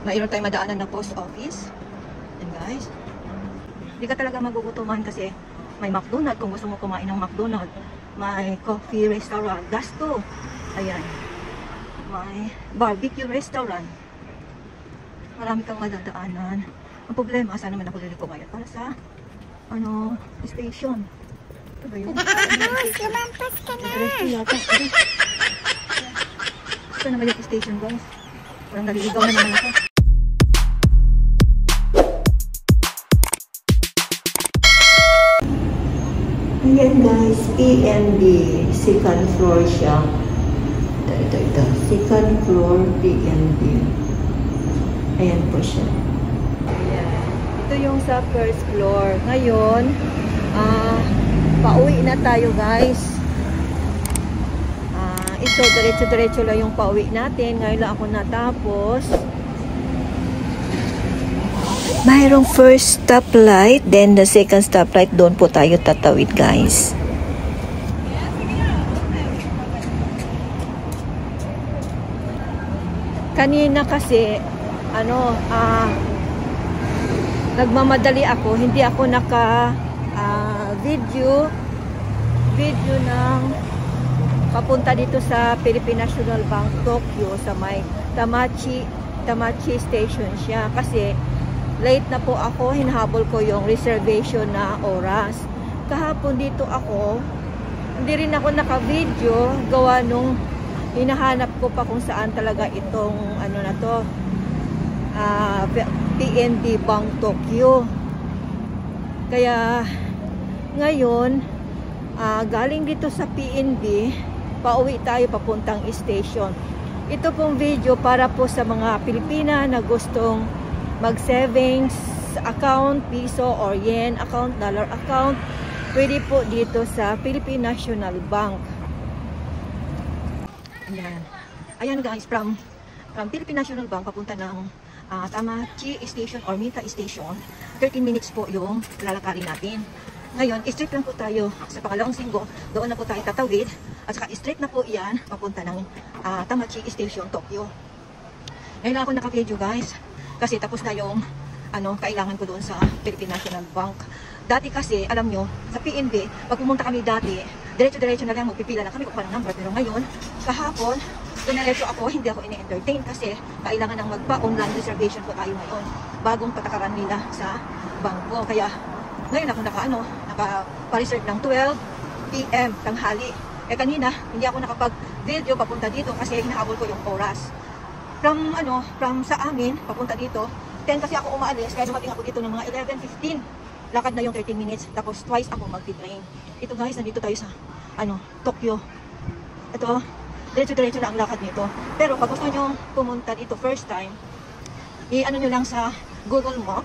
mayroon tayong madaanan na post office. And guys, hindi ka talaga magugutuman kasi may McDonald's kung gusto mo kumain ng McDonald's. May coffee restaurant, Gasto. Ayan. May barbecue restaurant. Marami kang madadaanan. Ang problema, saan naman ako liliko ngayon? Para sa, station. Ano ba yun? Lumampas ka na! Saan naman yung station, guys? Parang naliligaw na naman ako. Ayan guys, PNB. Second floor siya. Ito. Second floor PNB. Ayan po siya. Ayan. Ito yung sa first floor. Ngayon, pauwi na tayo guys. Ito, diretso-diretso lang yung pauwi natin. Ngayon lang ako natapos. Mayroong first stoplight, then the second stoplight, doon po tayo tatawid guys. Kanina kasi, nagmamadali ako, hindi ako video ng papunta dito sa Philippine National Bank, Tokyo, sa may Tamachi Station siya. Kasi late na po ako, hinahabol ko yung reservation na oras. Kahapon dito ako, hindi rin ako naka-video, gawa nung hinahanap ko pa kung saan talaga itong PNB Bank Tokyo. Kaya ngayon, galing dito sa PNB, pauwi tayo papuntang station. Ito pong video para po sa mga Pilipina na gustong mag-savings account, piso or yen account, dollar account. Pwede po dito sa Philippine National Bank. Ayan guys, from Philippine National Bank papunta ng Tamachi Station or Mita Station. 13 minutes po yung lalakarin natin. Ngayon, straight lang po tayo sa pangalawang singgo. Doon na po tayo tatawid. At saka straight na po yan papunta ng Tamachi Station, Tokyo. Ngayon lang ako naka-video guys. Kasi tapos na yung kailangan ko doon sa Philippine National Bank. Dati kasi, alam nyo, sa PNB, pag pumunta kami dati, diretso-diretso na lang, magpipila na kami kung paano number. Pero ngayon, kahapon, diretso ako, hindi ako ini-entertain kasi kailangan ng magpa-online reservation po tayo ngayon. Bagong patakaran nila sa bangko. Kaya, ngayon ako naka-reserve ng 12 PM tanghali. Kanina, hindi ako nakapag-video papunta dito kasi hinahabol ko yung oras. From sa amin, papunta dito, 10 kasi ako umaalis, kaya dumating ako dito ng mga 11:15. Lakad na yung 13 minutes, tapos twice ako mag-train. Ito guys, nandito tayo sa, Tokyo. Ito, diretso-diretso na ang lakad nito. Pero pag gusto nyo pumunta dito first time, nyo lang sa Google Map,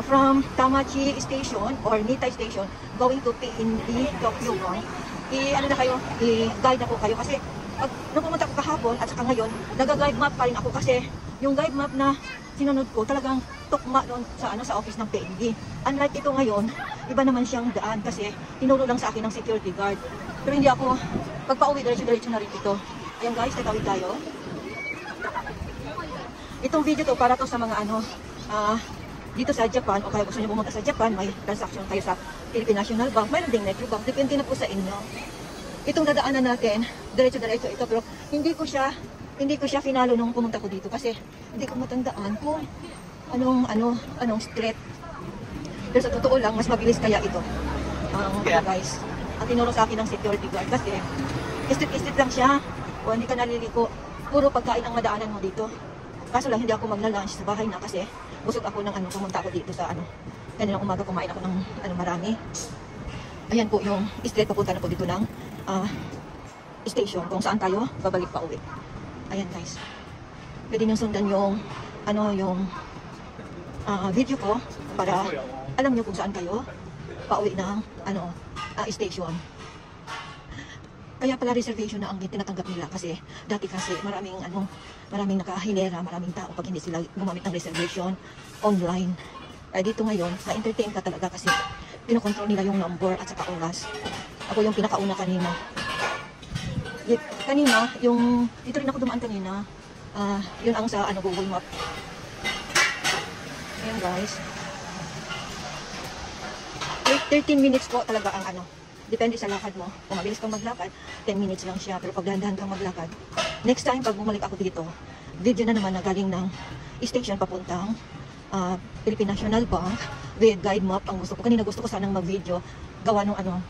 from Tamachi Station or Mita Station, going to PNB Tokyo Bank, i-guide na po kayo kasi nung pumunta ko kahapon at saka ngayon, nag-guide map pa rin ako kasi yung guide map na sinunod ko talagang tukma doon sa office ng PNB. Unlike ito ngayon, iba naman siyang daan kasi tinuro lang sa akin ng security guard. Pero hindi ako, pagpa-uwi, diretso-diretso na rin ito. Ayan guys, tatawid tayo. Itong video to para to sa mga dito sa Japan o kaya gusto nyo pumunta sa Japan, may transaction kayo sa Philippine National Bank, mayroon ding Metro Bank, depende na po sa inyo. Itong dadaanan natin, diretso-diretso ito, pero hindi ko siya finalo nung pumunta ko dito kasi hindi ko matandaan kung anong street. Pero sa totoo lang, mas mabilis kaya ito. Guys, ang tinuro sa akin ng security guard kasi street lang siya o hindi ka naliliko. Puro pagkain ang madaanan mo dito. Kaso lang hindi ako magla-lunch sa bahay na kasi busog ako ng pumunta ako dito sa kaninang umaga kumain ako ng marami. Ayan po yung street, papunta na po dito ng station kung saan tayo babalik pa uwi. Ayan guys. Pwede nyo sundan yung video ko para alam nyo kung saan kayo pauwi ng station. Kaya pala reservation na ang tinatanggap nila kasi dati kasi maraming nakahilera, maraming tao pag hindi sila gumamit ng reservation online. Kaya dito ngayon, na-entertain ka talaga kasi pinokontrol nila yung number at saka oras. Ako yung pinakauna kanina. Kanina, dito rin ako dumaan kanina. Yun ang sa Google Map. Ayan guys. 13 minutes po talaga ang ano. Depende sa lakad mo. Kung mabilis kang maglakad, 10 minutes lang siya. Pero pag dahan-dahan kang maglakad, next time pag bumalik ako dito, video na naman na galing ng station papuntang Philippine National Bank with guide map. Ang gusto ko, kanina gusto ko sanang mag-video gawa nung ano,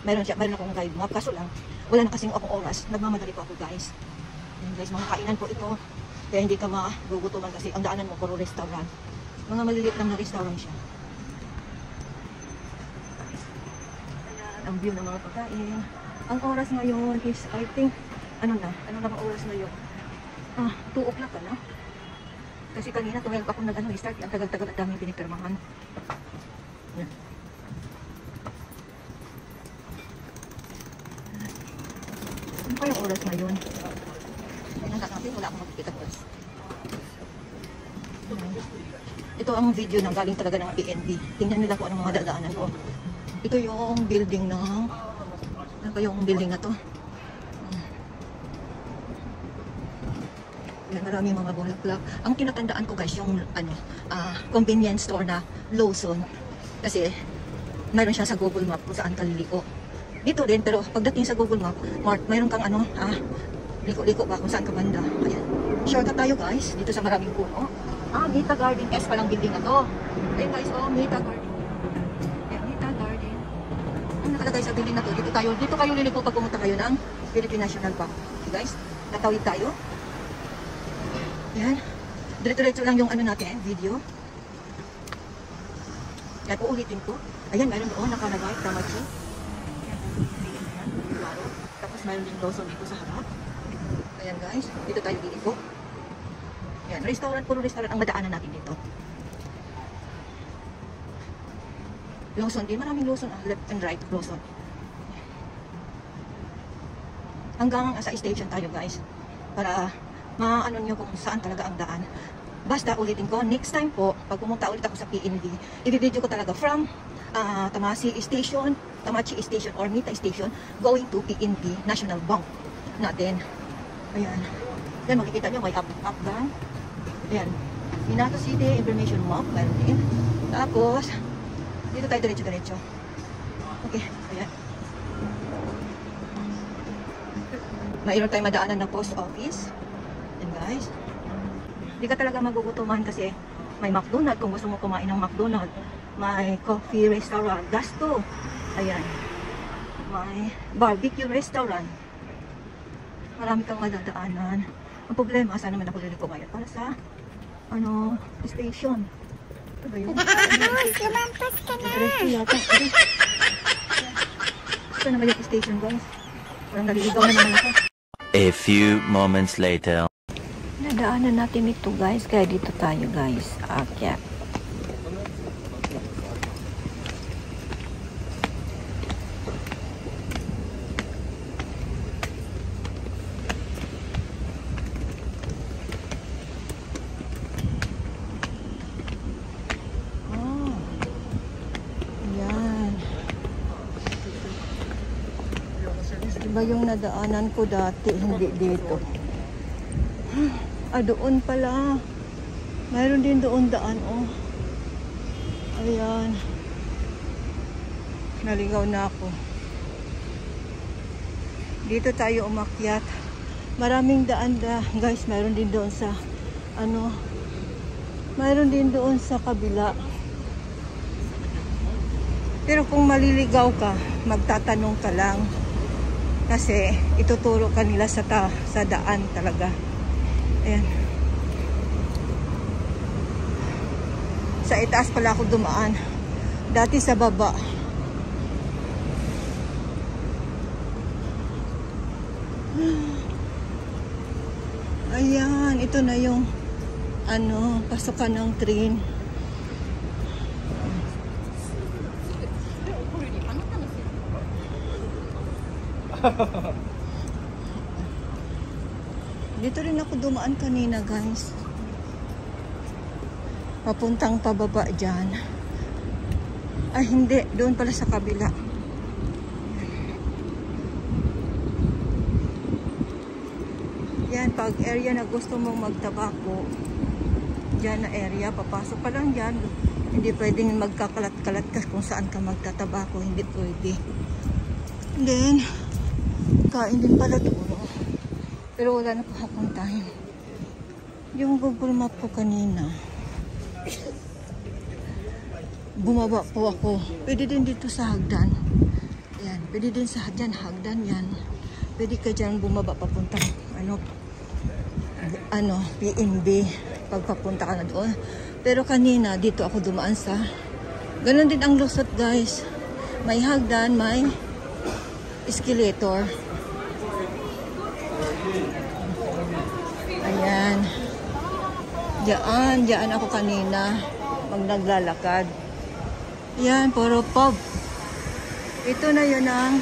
meron akong guide map, kaso lang wala na kasing akong oras, nagmamadali po ako guys. Ayan guys, mga kainan po ito, kaya hindi ka magugutuman kasi ang daanan mo puro restaurant, mga maliliit lang na restaurant siya. Ayan, ang view ng mga pagkain. Ang oras ngayon is, I think, ano na bang oras ngayon? 2 o'clock na. Kasi kanina 12 ako nag-start, ang tagal-tagal at daming pinipirmahan. Ayan. Ano pa yung oras ngayon? Tingnan natin, wala akong makikita oras. Ito ang video ng galing talaga ng PNB. Tingnan nila kung anong mga dadaanan ko. Ito yung building ng... Ano ba yung building na to? Yan, maraming mga bulaklak. Ang kinatandaan ko guys, yung ano, convenience store na Lawson. Kasi mayroon siya sa Google Map kung saan ka liliko. Dito din, pero pagdating sa Google Map, mayroon kang ano, liko-liko ba kung saan ka banda. Ayan. Shortcut tayo guys, dito sa maraming puno. Mita Garden S palang building na to. Ayan guys, Mita Garden. Ayan, Mita Garden. Ang nakalagay sa building na to, dito kayo liliko pag pumunta kayo ng Philippine National Bank. Okay guys, tatawid tayo. Ayan, diretso lang yung ano natin, video. Yan, uulitin ko. Ayan, mayroon doon, nakalagay, Tamachi. Tapos mayroon din Lawson dito sa harap. Ayan guys, dito tayo dito. Ayan, restaurant, puro restaurant ang madaanan natin dito. Lawson din, maraming Lawson, left and right Lawson. Hanggang sa station tayo guys, para maano nyo kung saan talaga ang daan. Basta ulitin ko, next time po, pag pumunta ulit ako sa PNB, i-video ko talaga from Tamachi Station or Mita Station going to PNB National Bank natin. Ayan. Then makikita nyo may up down. Ayan. Minato City Information Map. Meron din. Tapos, dito tayo diretso-diretso. Okay. Ayan. Mayroon tayong madaanan ng post office. Ayan guys. Hindi ka talaga magugutuman kasi may McDonald's kung gusto mo kumain ng McDonald's. May coffee restaurant, Gasto. Ayan. May barbecue restaurant. Marami kang madadaanan. Ang problema, saan naman ako liliko ngayon? Para sa, station. Ano ba yun? Lumampas ka na! Ito naman yung station guys. Parang naliligaw na naman ako. A few moments later. Nadaanan natin ito guys, kaya dito tayo guys, aakyat. Iba yung nadaanan ko dati, hindi dito. Doon pala. Mayroon din doon daan, oh. Ayan. Naligaw na ako. Dito tayo umakyat. Maraming daan guys. Mayroon din doon sa, mayroon din doon sa kabila. Pero kung maliligaw ka, magtatanong ka lang. Kasi ituturo ka nila sa daan talaga. Ayan. Sa itaas pala ako dumaan. Dati sa baba. Ayan, ito na yung pasukan ng train. Dito rin ako dumaan kanina guys. Papuntang pababa dyan. Ay hindi, doon pala sa kabila. Yan, pag area na gusto mong magtabako, dyan na area. Papasok ka lang dyan. Hindi pwedeng magkakalat-kalat ka kung saan ka magtatabako. Hindi pwede. And then, kain din pala doon. Pero wala na papuntahin. Yung Google Map ko kanina, bumaba po ako. Pwede din dito sa hagdan. Yan. Pwede din sa dyan, hagdan yan. Pwede ka dyan bumaba papunta. PNB. Pagpapunta ka na doon. Pero kanina, dito ako dumaan sa... Ganon din ang lusot, guys. May hagdan, may escalator. Ayan. Diyan ako kanina. Naglalakad. Ayan, puro pub. Ito na yun ang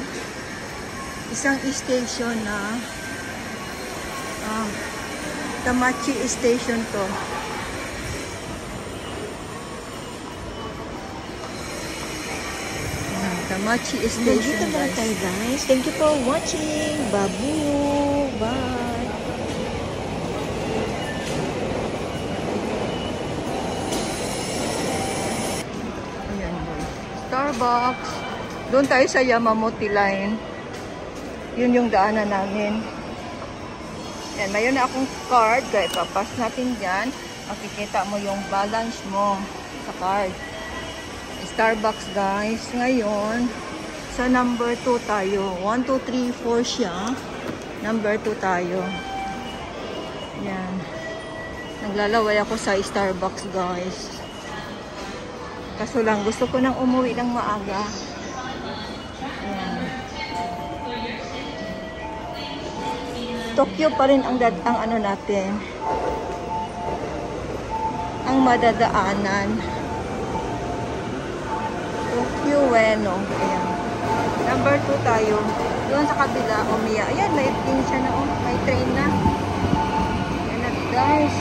isang station na Tamachi Station to. Tamachi Station, Dito na tayo, guys. Thank you for watching. Babu. Bye. Ayan, boy. Starbucks. Doon tayo sa Yamamoto Line. Yun yung daanan namin. Yan, mayroon na akong card. Kaya papas natin dyan. Makikita mo yung balance mo sa card. Starbucks, guys. Ngayon, sa number 2 tayo. 1, 2, 3, 4 siya. Number 2 tayo. Yan. Naglalaway ako sa Starbucks, guys. Kaso lang, gusto ko nang umuwi ng maaga. Yan. Tokyo pa rin ang ano natin. Ang madadaanan. Tokyo Ueno. Ayan. Number 2 tayo. Doon sa kabila, Omiya. Ayan, may din siya na. May train na. Ayan na, guys.